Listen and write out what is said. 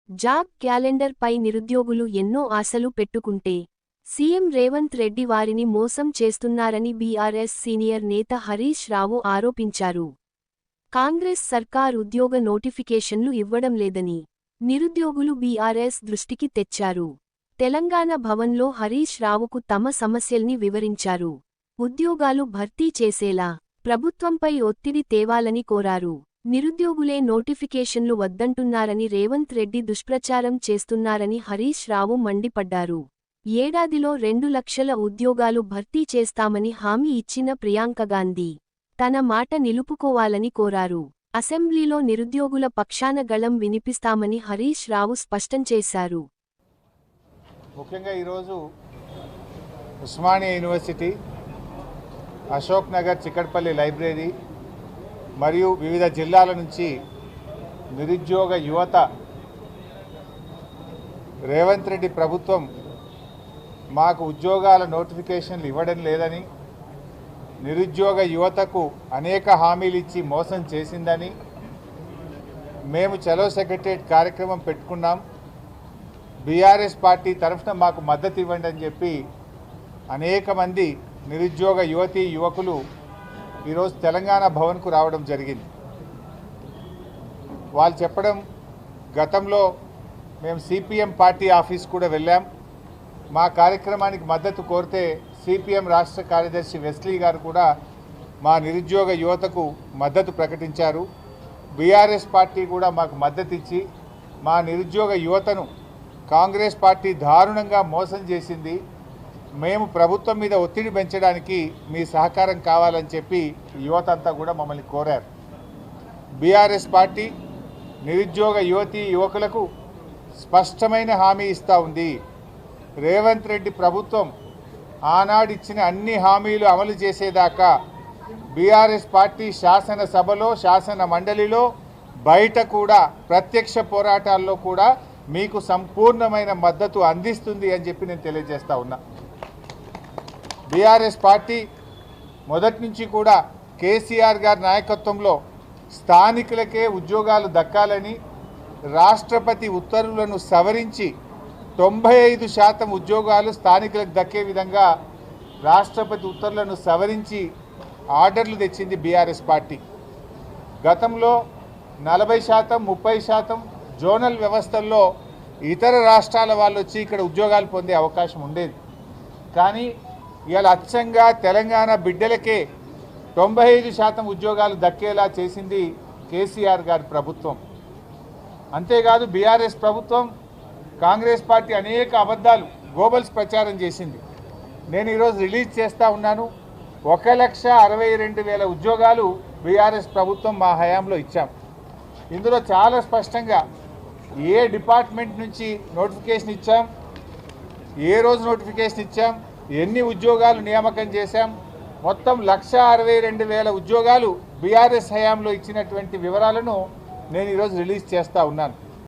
Job calendar పై నిరుద్యోగులు ఎన్నో ఆశలు పెట్టుకుంటే సీఎం రేవంత్ రెడ్డి వారిని మోసం చేస్తున్నారని బీఆర్ఎస్ సీనియర్ నేత హరీష్ రావు ఆరోపించారు. కాంగ్రెస్ సర్కార్ ఉద్యోగ నోటిఫికేషన్లు ఇవ్వడం లేదని నిరుద్యోగులు బీఆర్ఎస్ దృష్టికి తెచ్చారు. తెలంగాణ భవన్లో హరీష్ రావుకు తమ సమస్యల్ని వివరించారు. ఉద్యోగాలు భర్తీ చేసేలా ప్రభుత్వంపై ఒత్తిడి తేవాలని కోరారు. నిరుద్యోగులే నోటిఫికేషన్లు వద్దంటున్నారని రేవంత్ రెడ్డి దుష్ప్రచారం చేస్తున్నారని హరీష్ రావు మండిపడ్డారు. ఏడాదిలో 2 లక్షల ఉద్యోగాలు భర్తీ చేస్తామని హామీ ఇచ్చిన ప్రియాంక గాంధీ తన మాట నిలుపుకోవాలని కోరారు. అసెంబ్లీలో నిరుద్యోగుల పక్షాన గళం వినిపిస్తామని హరీష్ రావు స్పష్టం చేశారు. ముఖ్యంగా ఈరోజు ఉస్మానియా యూనివర్సిటీ, అశోక్ నగర్, చిక్కడపల్లి లైబ్రరీ మరియు వివిధ జిల్లాల నుంచి నిరుద్యోగ యువత రేవంత్ రెడ్డి ప్రభుత్వం మాకు ఉద్యోగాల నోటిఫికేషన్లు ఇవ్వడం లేదని, నిరుద్యోగ యువతకు అనేక హామీలు ఇచ్చి మోసం చేసిందని, మేము చలో సెక్రటరియట్ కార్యక్రమం పెట్టుకున్నాం, బీఆర్ఎస్ పార్టీ తరఫున మాకు మద్దతు ఇవ్వండి అని చెప్పి అనేక మంది నిరుద్యోగ యువతీ యువకులు ఈరోజు తెలంగాణ భవన్కు రావడం జరిగింది. వాళ్ళు చెప్పడం, గతంలో మేము సిపిఎం పార్టీ ఆఫీస్ కూడా వెళ్ళాం, మా కార్యక్రమానికి మద్దతు కోరితే సిపిఎం రాష్ట్ర కార్యదర్శి వెస్లీ గారు కూడా మా నిరుద్యోగ యువతకు మద్దతు ప్రకటించారు. బీఆర్ఎస్ పార్టీ కూడా మాకు మద్దతు ఇచ్చి మా నిరుద్యోగ యువతను కాంగ్రెస్ పార్టీ దారుణంగా మోసం చేసింది, మేము ప్రభుత్వం మీద ఒత్తిడి పెంచడానికి మీ సహకారం కావాలని చెప్పి యువత అంతా కూడా మమ్మల్ని కోరారు. బీఆర్ఎస్ పార్టీ నిరుద్యోగ యువతీ యువకులకు స్పష్టమైన హామీ ఇస్తూ ఉంది. రేవంత్ రెడ్డి ప్రభుత్వం ఆనాడిచ్చిన అన్ని హామీలు అమలు చేసేదాకా బీఆర్ఎస్ పార్టీ శాసనసభలో, శాసన మండలిలో, బయట కూడా ప్రత్యక్ష పోరాటాల్లో కూడా మీకు సంపూర్ణమైన మద్దతు అందిస్తుంది అని చెప్పి నేను తెలియజేస్తా ఉన్నా. బీఆర్ఎస్ పార్టీ మొదటి నుంచి కూడా కేసీఆర్ గారి నాయకత్వంలో స్థానికులకే ఉద్యోగాలు దక్కాలని, రాష్ట్రపతి ఉత్తర్వులను సవరించి 95% ఉద్యోగాలు స్థానికులకు దక్కే విధంగా రాష్ట్రపతి ఉత్తర్వులను సవరించి ఆర్డర్లు తెచ్చింది బీఆర్ఎస్ పార్టీ. గతంలో 40%, 30% జోనల్ వ్యవస్థల్లో ఇతర రాష్ట్రాల వాళ్ళు వచ్చి ఇక్కడ ఉద్యోగాలు పొందే అవకాశం ఉండేది. కానీ ఇవాళ అచ్చంగా తెలంగాణ బిడ్డలకే 95% ఉద్యోగాలు దక్కేలా చేసింది కేసీఆర్ గారి ప్రభుత్వం. అంతేకాదు బీఆర్ఎస్ ప్రభుత్వం, కాంగ్రెస్ పార్టీ అనేక అబద్ధాలు, గోబల్స్ ప్రచారం చేసింది. నేను ఈరోజు రిలీజ్ చేస్తూ ఉన్నాను, 1,62,000 ఉద్యోగాలు బీఆర్ఎస్ ప్రభుత్వం మా హయాంలో ఇచ్చాం. ఇందులో చాలా స్పష్టంగా ఏ డిపార్ట్మెంట్ నుంచి నోటిఫికేషన్ ఇచ్చాం, ఏ రోజు నోటిఫికేషన్ ఇచ్చాం, ఎన్ని ఉద్యోగాలు నియామకం చేశాం, మొత్తం 1,62,000 ఉద్యోగాలు బీఆర్ఎస్ హయాంలో ఇచ్చినటువంటి వివరాలను నేను ఈరోజు రిలీజ్ చేస్తూ ఉన్నాను.